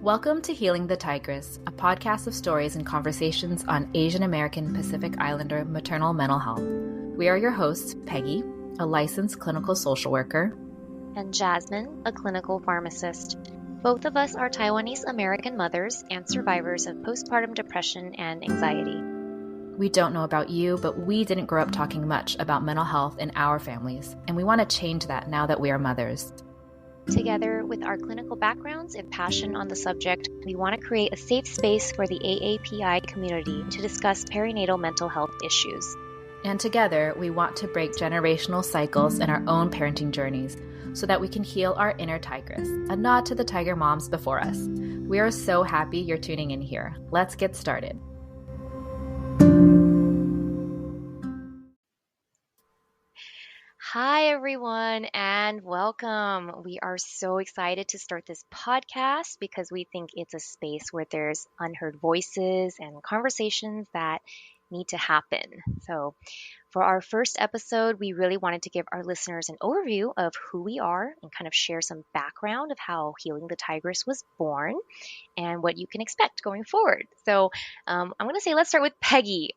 Welcome to Healing the Tigress, a podcast of stories and conversations on Asian American Pacific Islander maternal mental health. We are your hosts, Peggy, a licensed clinical social worker, and Jasmine, a clinical pharmacist. Both of us are Taiwanese American mothers and survivors of postpartum depression and anxiety. We don't know about you, but we didn't grow up talking much about mental health in our families, and we want to change that now that we are mothers. Together with our clinical backgrounds and passion on the subject, we want to create a safe space for the AAPI community to discuss perinatal mental health issues. And together, we want to break generational cycles in our own parenting journeys so that we can heal our inner tigress, a nod to the tiger moms before us. We are so happy you're tuning in here. Let's get started. Hi, everyone, and welcome. We are so excited to start this podcast because we think it's a space where there's unheard voices and conversations that need to happen. So for our first episode, we really wanted to give our listeners an overview of who we are and kind of share some background of how Healing the Tigress was born and what you can expect going forward. So I'm going to say, let's start with Peggy,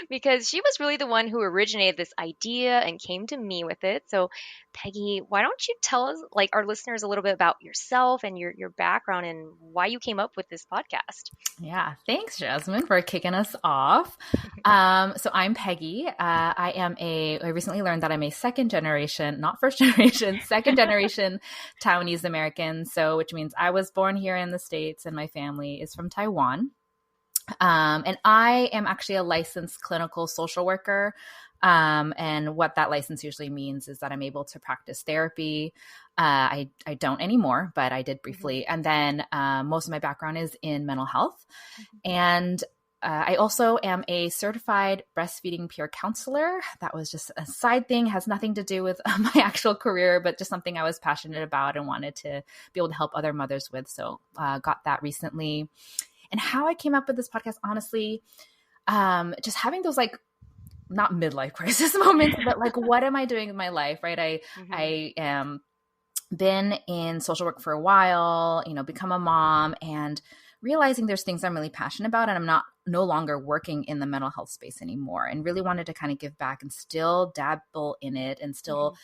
because she was really the one who originated this idea and came to me with it. So Peggy, why don't you tell us, like our listeners, a little bit about yourself and your background and why you came up with this podcast? Yeah, thanks, Jasmine, for kicking us off. So I'm Peggy. I recently learned that I'm a second generation, not first generation, second generation Taiwanese American. So, which means I was born here in the States and my family is from Taiwan. And I am actually a licensed clinical social worker. And what that license usually means is that I'm able to practice therapy. I don't anymore, but I did briefly. And then most of my background is in mental health. And I also am a certified breastfeeding peer counselor. That was just a side thing, has nothing to do with my actual career, but just something I was passionate about and wanted to be able to help other mothers with. So got that recently. And how I came up with this podcast, honestly, just having those not midlife crisis moments, but what am I doing in my life, right? I am been in social work for a while, become a mom and realizing there's things I'm really passionate about and I'm no longer working in the mental health space anymore and really wanted to kind of give back and still dabble in it and still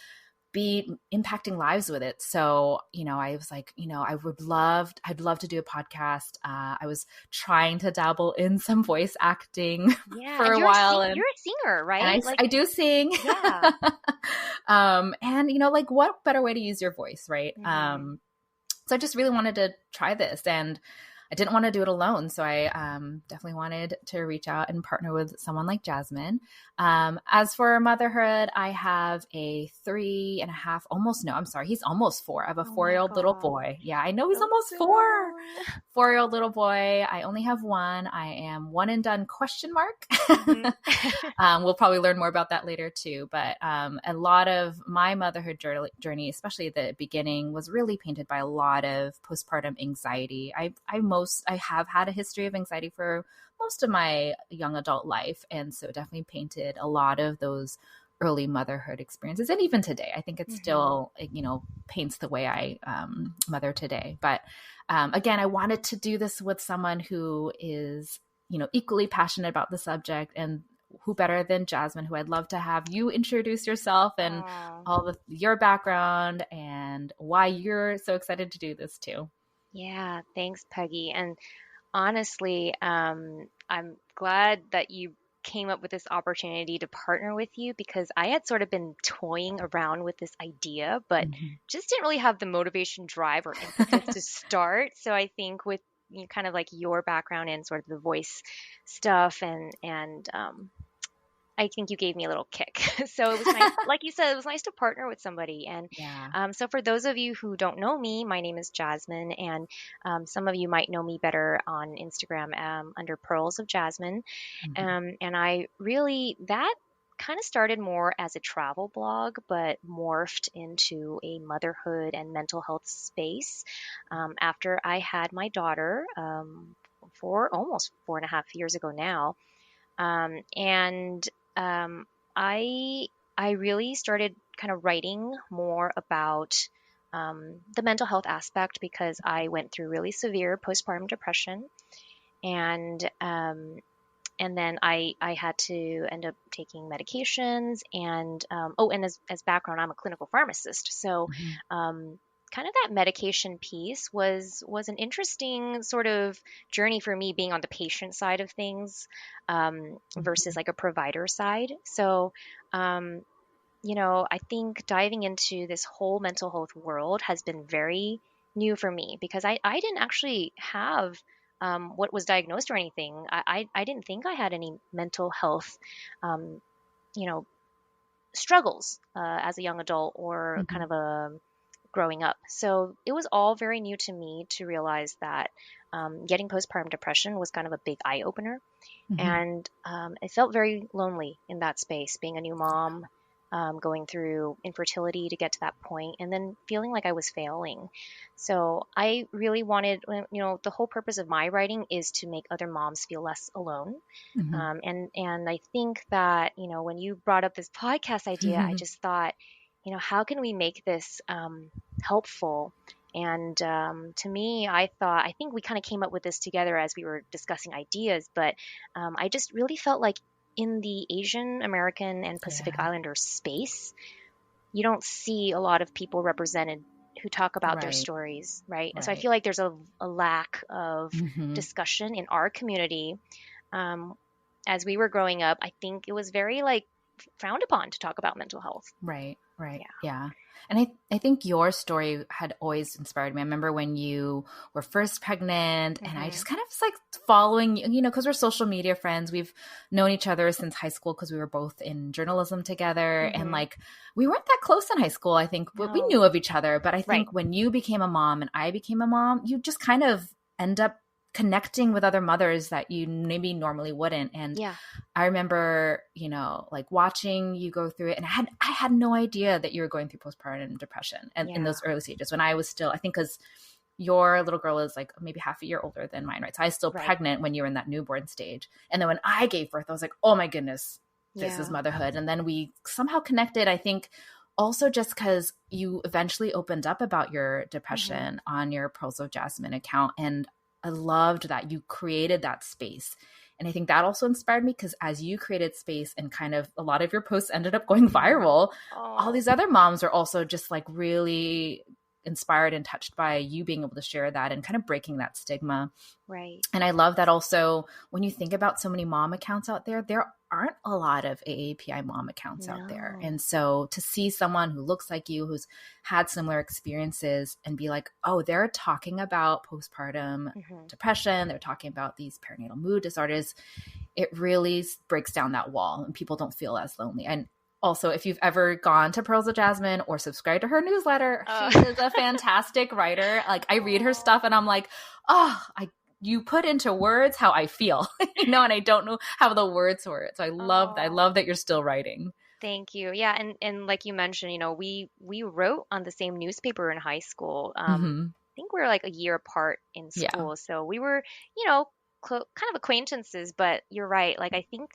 be impacting lives with it. So, I was like, I'd love to do a podcast. I was trying to dabble in some voice acting for a while. You're a singer, right? I do sing. Yeah. And what better way to use your voice, right? So I just really wanted to try this and I didn't want to do it alone. So I definitely wanted to reach out and partner with someone like Jasmine. As for motherhood, I have a 3.5, he's almost 4. I have a 4-year-old little boy. Yeah, I know he's almost 4. 4-year-old little boy. I only have one. I am one and done ? We'll probably learn more about that later too. But a lot of my motherhood journey, especially at the beginning, was really painted by a lot of postpartum anxiety. I have had a history of anxiety for most of my young adult life. And so it definitely painted a lot of those early motherhood experiences. And even today, I think it still, paints the way I mother today. But again, I wanted to do this with someone who is, equally passionate about the subject and who better than Jasmine, who I'd love to have you introduce yourself and all of your background and why you're so excited to do this too. Yeah, thanks, Peggy. And honestly, I'm glad that you came up with this opportunity to partner with you because I had sort of been toying around with this idea, but just didn't really have the motivation, drive, or impetus to start. So I think with kind of like your background and sort of the voice stuff and I think you gave me a little kick. So it was nice, like you said, it was nice to partner with somebody. And so for those of you who don't know me, my name is Jasmine, and some of you might know me better on Instagram under Pearls of Jasmine. And I really, that kind of started more as a travel blog, but morphed into a motherhood and mental health space after I had my daughter for almost 4.5 years ago now. I really started kind of writing more about the mental health aspect because I went through really severe postpartum depression, and then I had to end up taking medications. And and as background, I'm a clinical pharmacist, so Mhm. kind of that medication piece was an interesting sort of journey for me, being on the patient side of things versus Mhm. like a provider side. So um, I think diving into this whole mental health world has been very new for me because I didn't actually have what was diagnosed or anything. I didn't think I had any mental health, um, you know, struggles as a young adult or kind Mhm. of a growing up. So it was all very new to me to realize that getting postpartum depression was kind of a big eye opener. Mhm. And I felt very lonely in that space, being a new mom, going through infertility to get to that point, and then feeling like I was failing. So I really wanted, the whole purpose of my writing is to make other moms feel less alone. Mhm. And I think that, when you brought up this podcast idea, I Mhm. just thought, how can we make this helpful? And to me, I think we kind of came up with this together as we were discussing ideas, but I just really felt like in the Asian American and Pacific Yeah. Islander space, you don't see a lot of people represented who talk about their Right. stories, right? And so I Right. feel like there's a lack of Mhm. discussion in our community. um, as we were growing up, I think it was very like frowned upon to talk about mental health. Right, right. Yeah. Yeah. And I think your story had always inspired me. I remember when you were first pregnant and I Hmm. just kind of was like following you, because we're social media friends. We've known each other since high school because we were both in journalism together. And Hmm. like we weren't that close in high school, I think, but we No. knew of each other. But I Right. think when you became a mom and I became a mom, you just kind of end up connecting with other mothers that you maybe normally wouldn't. And Yeah. I remember, like watching you go through it, and I had no idea that you were going through postpartum depression and in Yeah. those early stages when I was still, I think, because your little girl is like maybe half a year older than mine, right? So I was still Right. pregnant when you were in that newborn stage, and then when I gave birth, I was like, oh my goodness, this is Yeah. motherhood. And then we somehow connected. I think also just because you eventually opened up about your Hmm. depression on your Pearls of Jasmine account, and I loved that you created that space. And I think that also inspired me because as you created space and kind of a lot of your posts ended up going Hmm. viral, all Oh. these other moms are also just like really inspired and touched by you being able to share that and kind of breaking that stigma. Right. And I love that also when you think about so many mom accounts out there aren't a lot of AAPI mom accounts out there. No. And so to see someone who looks like you, who's had similar experiences and be like, oh, they're talking about postpartum Hmm. depression, they're talking about these perinatal mood disorders, it really breaks down that wall and people don't feel as lonely. And also, if you've ever gone to Pearls of Jasmine or subscribed to her newsletter, she Oh. is a fantastic writer. Like I read her Oh. stuff and I'm like, oh, you put into words how I feel, and I don't know how the words for it. So I Oh. love that you're still writing. Thank you. Yeah, and like you mentioned, we wrote on the same newspaper in high school. Mm-hmm. I think we were like a year apart in Yeah. school, so we were, kind of acquaintances. But you're right. Like I think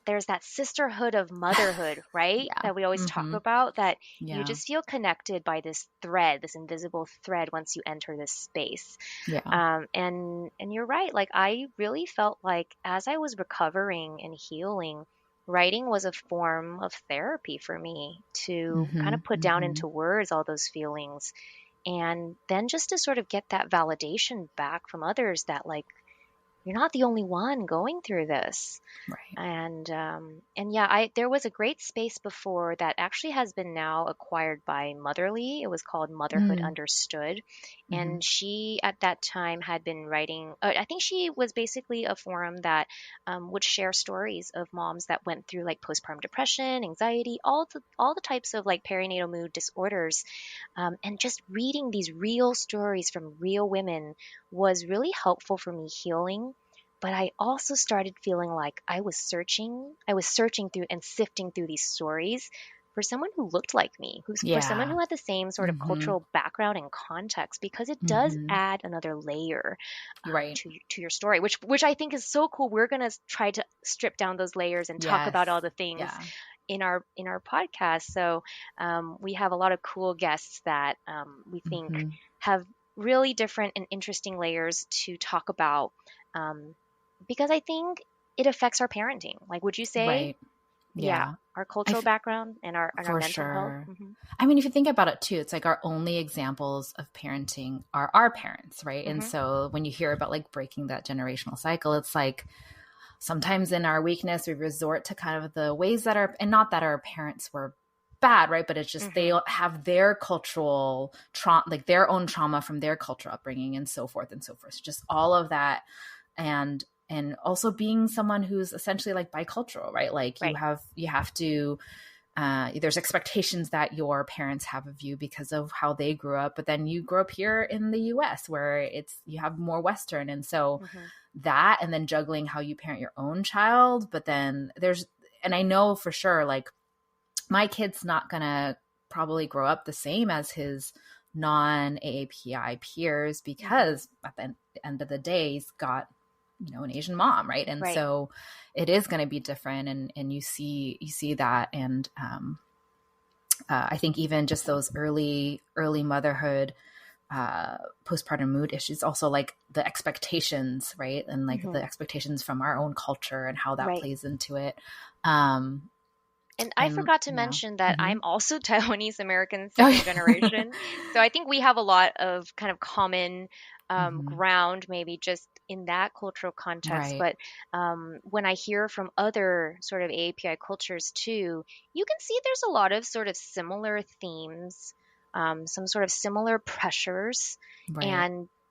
there's that sisterhood of motherhood, right? Yeah. That we always talk Mm-hmm. about. That you Yeah. just feel connected by this thread, this invisible thread, once you enter this space. Yeah. And you're right. Like I really felt like as I was recovering and healing, writing was a form of therapy for me to kind Mm-hmm. of put down Mm-hmm. into words all those feelings, and then just to sort of get that validation back from others that like you're not the only one going through this. Right. And yeah, I there was a great space before that actually has been now acquired by Motherly. It was called Motherhood Mm-hmm. Understood, Mm-hmm. and she at that time had been writing. I think she was basically a forum that would share stories of moms that went through like postpartum depression, anxiety, all the types of like perinatal mood disorders, and just reading these real stories from real women was really helpful for me healing. But I also started feeling like I was searching through and sifting through these stories for someone who looked like me, who's for someone Yeah. who had the same sort of Mm-hmm. cultural background and context, because it does Mm-hmm. add another layer You're right. to your story, which I think is so cool. We're gonna try to strip down those layers and talk about Yes. all the things Yeah. in our podcast. So we have a lot of cool guests that we think Mm-hmm. have really different and interesting layers to talk about, um, because I think it affects our parenting. Like, would you say, Right. yeah, Yeah. our I cultural f- background and our for mental health? sure. Hmm. I mean, if you think about it too, it's like our only examples of parenting are our parents, right? And Hmm. so when you hear about like breaking that generational cycle, it's like sometimes in our weakness, we resort to kind of the ways that are, and not that our parents were bad, right? But it's just they Hmm. have their cultural trauma, like their own trauma from their cultural upbringing and so forth and so forth. So just all of that. And also being someone who's essentially like bicultural, right? Like Right. you have to there's expectations that your parents have of you because of how they grew up, but then you grew up here in the US where it's you have more Western, and so Hmm. that, and then juggling how you parent your own child. But then there's, and I know for sure, like my kid's not gonna probably grow up the same as his non AAPI peers Hmm. because at the end of the day, he's got an Asian mom, right? And Right. so it is going to be different, and you see that, and I think even just those early motherhood postpartum mood issues, also like the expectations, right? And like Hmm. the expectations from our own culture and how that Right. plays into it. Um, And I and forgot to yeah. mention that Mm-hmm. I'm also Taiwanese American, Oh, second yeah. generation. So I think we have a lot of kind of common Mm-hmm. ground, maybe just in that cultural context. Right. But when I hear from other sort of AAPI cultures too, you can see there's a lot of sort of similar themes, some sort of similar pressures, Right.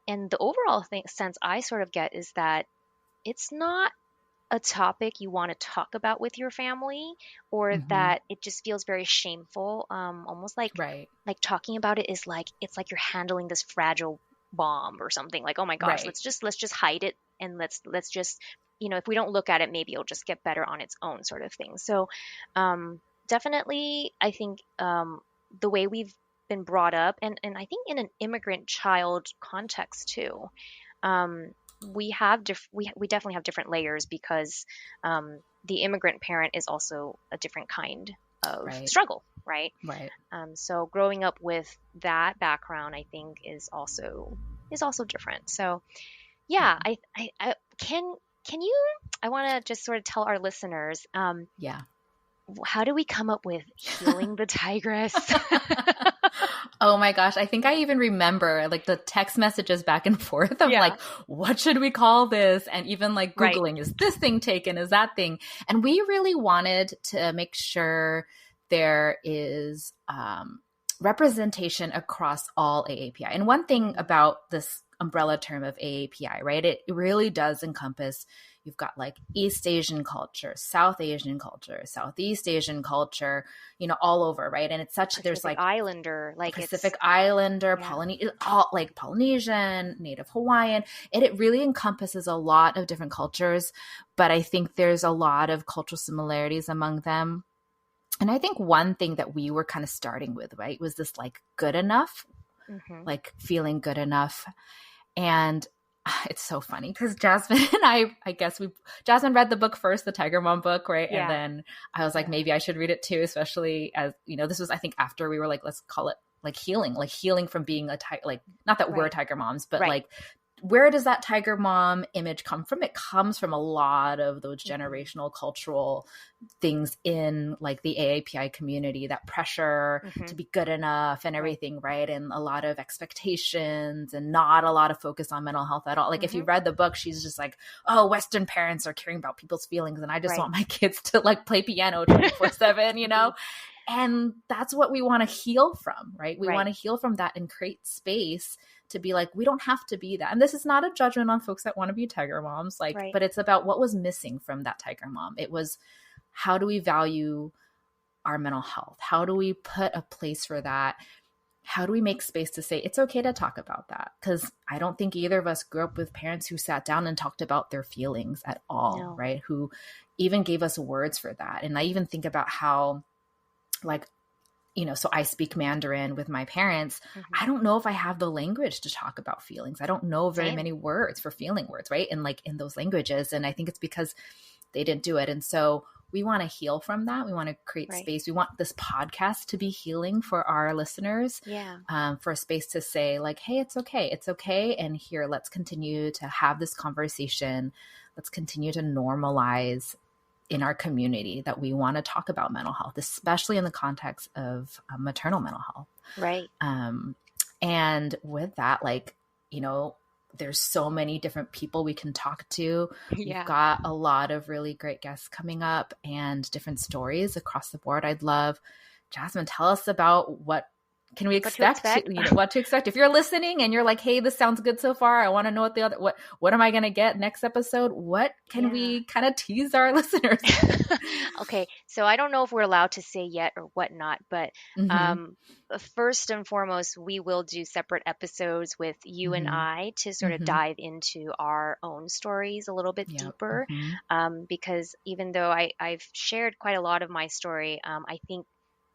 and the overall sense I sort of get is that it's not a topic you want to talk about with your family, or Mm-hmm. that it just feels very shameful, almost Right. like talking about it is like it's like you're handling this fragile bomb or something. Like, oh my gosh, Right. let's just hide it, and let's just, if we don't look at it, maybe it'll just get better on its own, sort of thing. So definitely I think the way we've been brought up, and I think in an immigrant child context too, um, we definitely have different layers because the immigrant parent is also a different kind of Right. struggle, right? Right. So growing up with that background, I think, is also different. So yeah, I can you? I want to just sort of tell our listeners, Yeah. how do we come up with healing the tigress? Oh my gosh. I think I even remember like the text messages back and forth of Yeah, like, what should we call this? And even like right. Googling, is this thing taken? Is that thing? And we really wanted to make sure there is representation across all AAPI. And one thing Hmm. about this umbrella term of AAPI, right? It really does encompass, you've got like East Asian culture, South Asian culture, Southeast Asian culture, all over, right? And it's such, there's Pacific like Islander, like it's Pacific Islander, yeah. all like Polynesian, Native Hawaiian. It really encompasses a lot of different cultures, but I think there's a lot of cultural similarities among them. And I think one thing that we were kind of starting with, right, was this like good enough, Hmm. like feeling good enough. And it's so funny because Jasmine and I guess Jasmine read the book first, the Tiger Mom book, right? And Yeah, then I was like, yeah, maybe I should read it too, especially as, this was, I think, after we were like, let's call it like healing from being a tiger, like not that we're right, tiger moms, but right. like, where does that tiger mom image come from? It comes from a lot of those Hmm. generational cultural things in like the AAPI community, that pressure Hmm. to be good enough and Right. everything, right? And a lot of expectations and not a lot of focus on mental health at all. Like if you Hmm. read the book, she's just like, oh, Western parents are caring about people's feelings and I just Right. want my kids to like play piano 24/7, Indeed. And that's what we want to heal from, right? We want Right. to heal from that and create space to be like, we don't have to be that. And this is not a judgment on folks that want to be tiger moms, like, Right. but it's about what was missing from that tiger mom. It was, how do we value our mental health? How do we put a place for that? How do we make space to say it's okay to talk about that? Because I don't think either of us grew up with parents who sat down and talked about their feelings at all, No. right? Who even gave us words for that. And I even think about how, like, so I speak Mandarin with my parents. Hmm. I don't know if I have the language to talk about feelings. I don't know very Same. many words for feeling words, right? And like in those languages. And I think it's because they didn't do it. And so we want to heal from that. We want to create Right. space. We want this podcast to be healing for our listeners, Yeah. for a space to say like, hey, it's okay. It's okay. And here, let's continue to have this conversation. Let's continue to normalize in our community that we want to talk about mental health, especially in the context of maternal mental health. Right. And with that, like, you know, there's so many different people we can talk to. We've Yeah. got a lot of really great guests coming up and different stories across the board. I'd love, Jasmine, tell us about what can we expect? What to expect. If you're listening and you're like, hey, this sounds good so far, I want to know what am I going to get next episode? What can we kind of tease our listeners? Okay, so I don't know if we're allowed to say yet or whatnot, but first and foremost, we will do separate episodes with you and I to sort of dive into our own stories a little bit deeper. Because even though I've shared quite a lot of my story, I think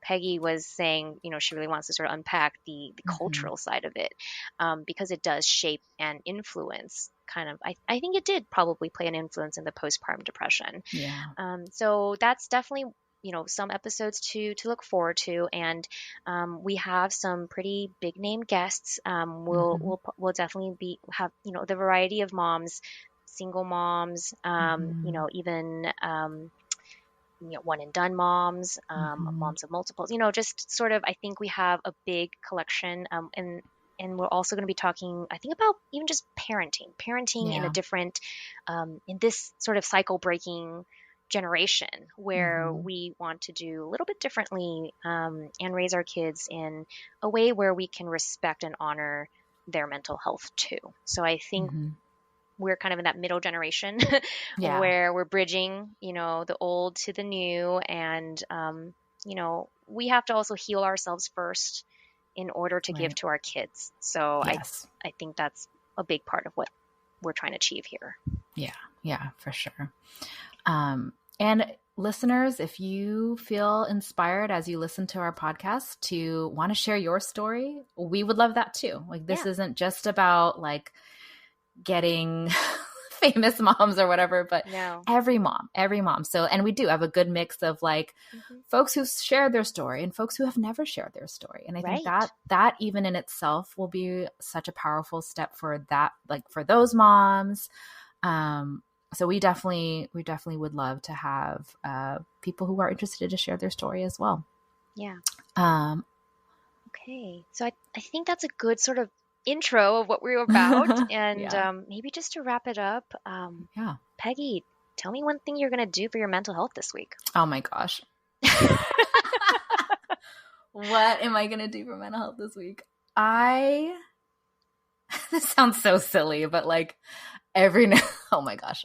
Peggy was saying, you know, she really wants to sort of unpack the cultural side of it, because it does shape and influence kind of, I think it did probably play an influence in the postpartum depression. Yeah. So that's definitely, you know, some episodes to look forward to. And we have some pretty big name guests. We'll definitely have, you know, the variety of moms, single moms, you know, even you know, one and done moms, moms of multiples, you know, just sort of, I think we have a big collection, and we're also going to be talking, I think, about even just parenting in a different, in this sort of cycle breaking generation where we want to do a little bit differently, and raise our kids in a way where we can respect and honor their mental health too. So I think we're kind of in that middle generation where we're bridging, you know, the old to the new. And, you know, we have to also heal ourselves first in order to give to our kids. So I think that's a big part of what we're trying to achieve here. Yeah, for sure. And listeners, if you feel inspired as you listen to our podcast to want to share your story, we would love that too. Like, this isn't just about like getting famous moms or whatever, but every mom. So, and we do have a good mix of like folks who share their story and folks who have never shared their story. And I think that even in itself will be such a powerful step for that, like for those moms. So we definitely would love to have people who are interested to share their story as well. Yeah. Okay. So I think that's a good sort of intro of what we're about. And maybe just to wrap it up, Peggy, tell me one thing you're going to do for your mental health this week. Oh my gosh. What am I going to do for mental health this week? This sounds so silly, but like oh my gosh,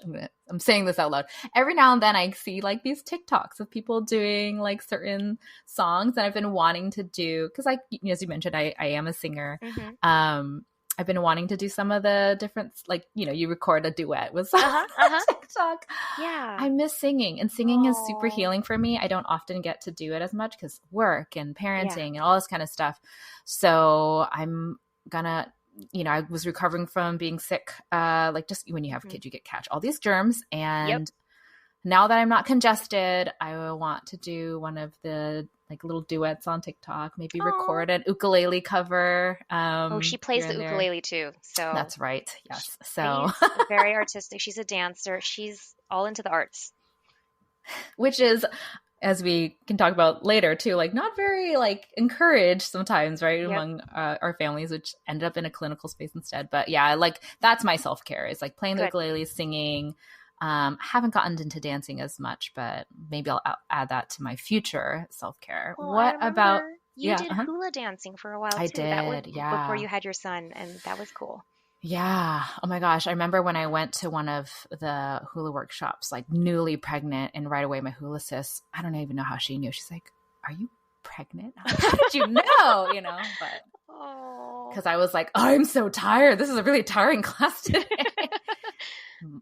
I'm saying this out loud. Every now and then I see like these TikToks of people doing like certain songs, and I've been wanting to do, because like, as you mentioned, I am a singer. I've been wanting to do some of the different, like, you know, you record a duet with someone on TikTok. Yeah. I miss singing, and singing is super healing for me. I don't often get to do it as much because work and parenting and all this kind of stuff. So I'm gonna, you know, I was recovering from being sick. Like, just when you have kids, you catch all these germs. And now that I'm not congested, I want to do one of the like little duets on TikTok, maybe record an ukulele cover. She plays the ukulele too. So that's right. Yes. So she's very artistic. She's a dancer. She's all into the arts. Which is, as we can talk about later too, like not very like encouraged sometimes, right? Among our families, which ended up in a clinical space instead. But yeah, like that's my self-care, is like playing the ukulele, singing. Haven't gotten into dancing as much, but maybe I'll add that to my future self-care. Well, what about you did hula dancing for a while too? I did, that was before you had your son, and that was cool. Yeah. Oh my gosh. I remember when I went to one of the hula workshops, like newly pregnant, and right away my hula sis, I don't even know how she knew. She's like, "Are you pregnant? How did you know?" You know, but because I was like, "Oh, I'm so tired. This is a really tiring class today."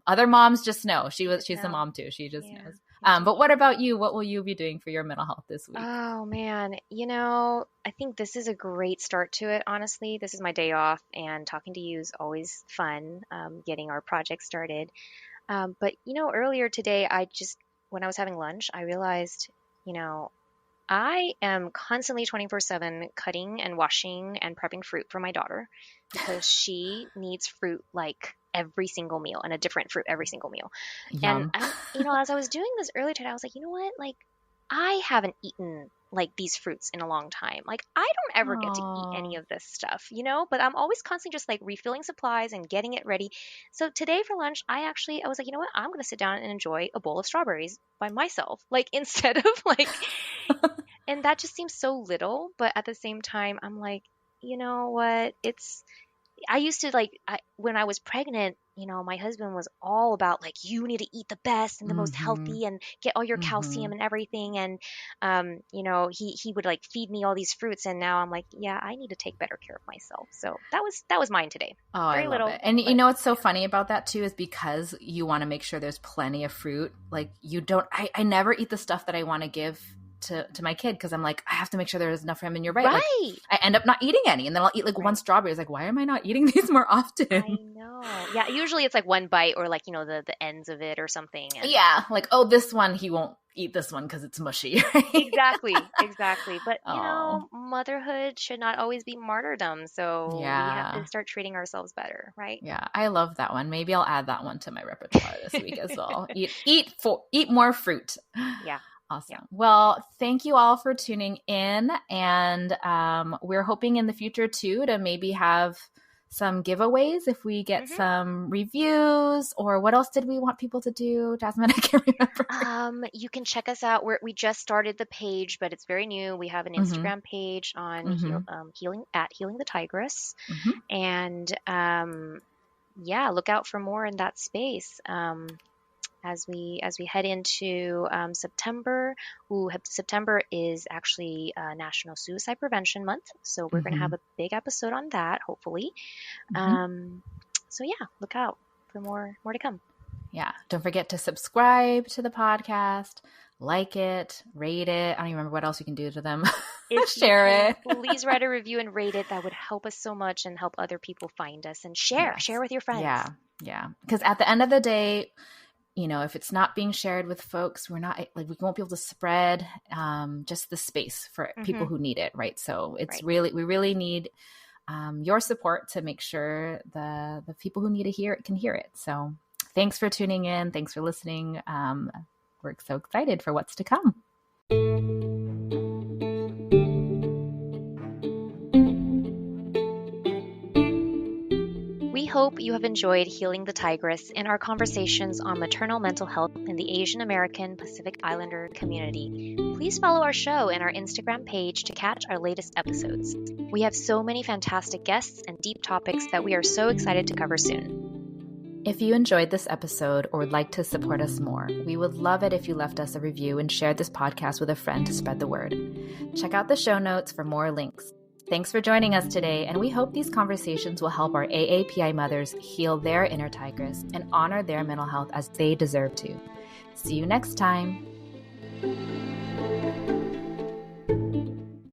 Other moms just know. She's a mom too. She just knows. But what about you? What will you be doing for your mental health this week? Oh man, you know, I think this is a great start to it. Honestly, this is my day off, and talking to you is always fun. Getting our project started. But you know, earlier today, when I was having lunch, I realized, you know, I am constantly 24/7 cutting and washing and prepping fruit for my daughter because she needs fruit like every single meal and a different fruit every single meal. And Yum. as I was doing this earlier today, I was like, you know what? Like, I haven't eaten like these fruits in a long time. Like, I don't ever get to eat any Oh. of this stuff, but I'm always constantly just like refilling supplies and getting it ready. So today for lunch, I was like, you know what? I'm going to sit down and enjoy a bowl of strawberries by myself, like instead of like, and that just seems so little, but at the same time, I'm like, you know what? I used to when I was pregnant, my husband was all about like, you need to eat the best and the most Mm-hmm. healthy and get all your Mm-hmm. calcium and everything. And, he would like feed me all these fruits. And now I'm like, yeah, I need to take better care of myself. So that was mine today. Oh, I Very love little, it. And you but know what's so yeah. funny about that too is because you want to make sure there's plenty of fruit. Like you don't I never eat the stuff that I want to give to my kid because I'm like, I have to make sure there's enough for him. And you're right. Like Right. I end up not eating any and then I'll eat like one Right. strawberry. It's like, why am I not eating these more I often? know. Yeah. Usually it's like one bite or like, the ends of it or something. And Yeah. Like, oh, this one, he won't eat this one because it's mushy. Right? exactly, exactly. But Oh, motherhood should not always be martyrdom. So we have to yeah. start treating ourselves better, right? Yeah, I love that one. Maybe I'll add that one to my repertoire this week as well. Eat more fruit. Yeah, yeah. Awesome. Well, thank you all for tuning in, and we're hoping in the future too to maybe have some giveaways if we get hmm some reviews. Or what else did we want people to do, Jasmine? I can't remember. You can check us out. We just started the page, but it's very new. We have an Mm-hmm. Instagram page on Mm-hmm. Healing the Tigress, Mm-hmm. and yeah, look out for more in that space. As we head into September. September is actually National Suicide Prevention Month, so we're going to Mm-hmm. have a big episode on that, hopefully. Mm-hmm. So yeah, look out for more to come. Yeah. Don't forget to subscribe to the podcast, like it, rate it. I don't even remember what else you can do to them. If you Share can it. please write a review and rate it, that would help us so much and help other people find us. And share Yes. with your friends. Yeah. Yeah. Because at the end of the day, if it's not being shared with folks, we're not like, we won't be able to spread just the space for people hmm who need it. Right. So Right. we really need your support to make sure the people who need to hear it can hear it. So thanks for tuning in. Thanks for listening. We're so excited for what's to come. We hope you have enjoyed Healing the Tigress in our conversations on maternal mental health in the Asian American Pacific Islander community. Please follow our show and our Instagram page to catch our latest episodes. We have so many fantastic guests and deep topics that we are so excited to cover soon. If you enjoyed this episode or would like to support us more, we would love it if you left us a review and shared this podcast with a friend to spread the word. Check out the show notes for more links. Thanks for joining us today, and we hope these conversations will help our AAPI mothers heal their inner tigress and honor their mental health as they deserve to. See you next time.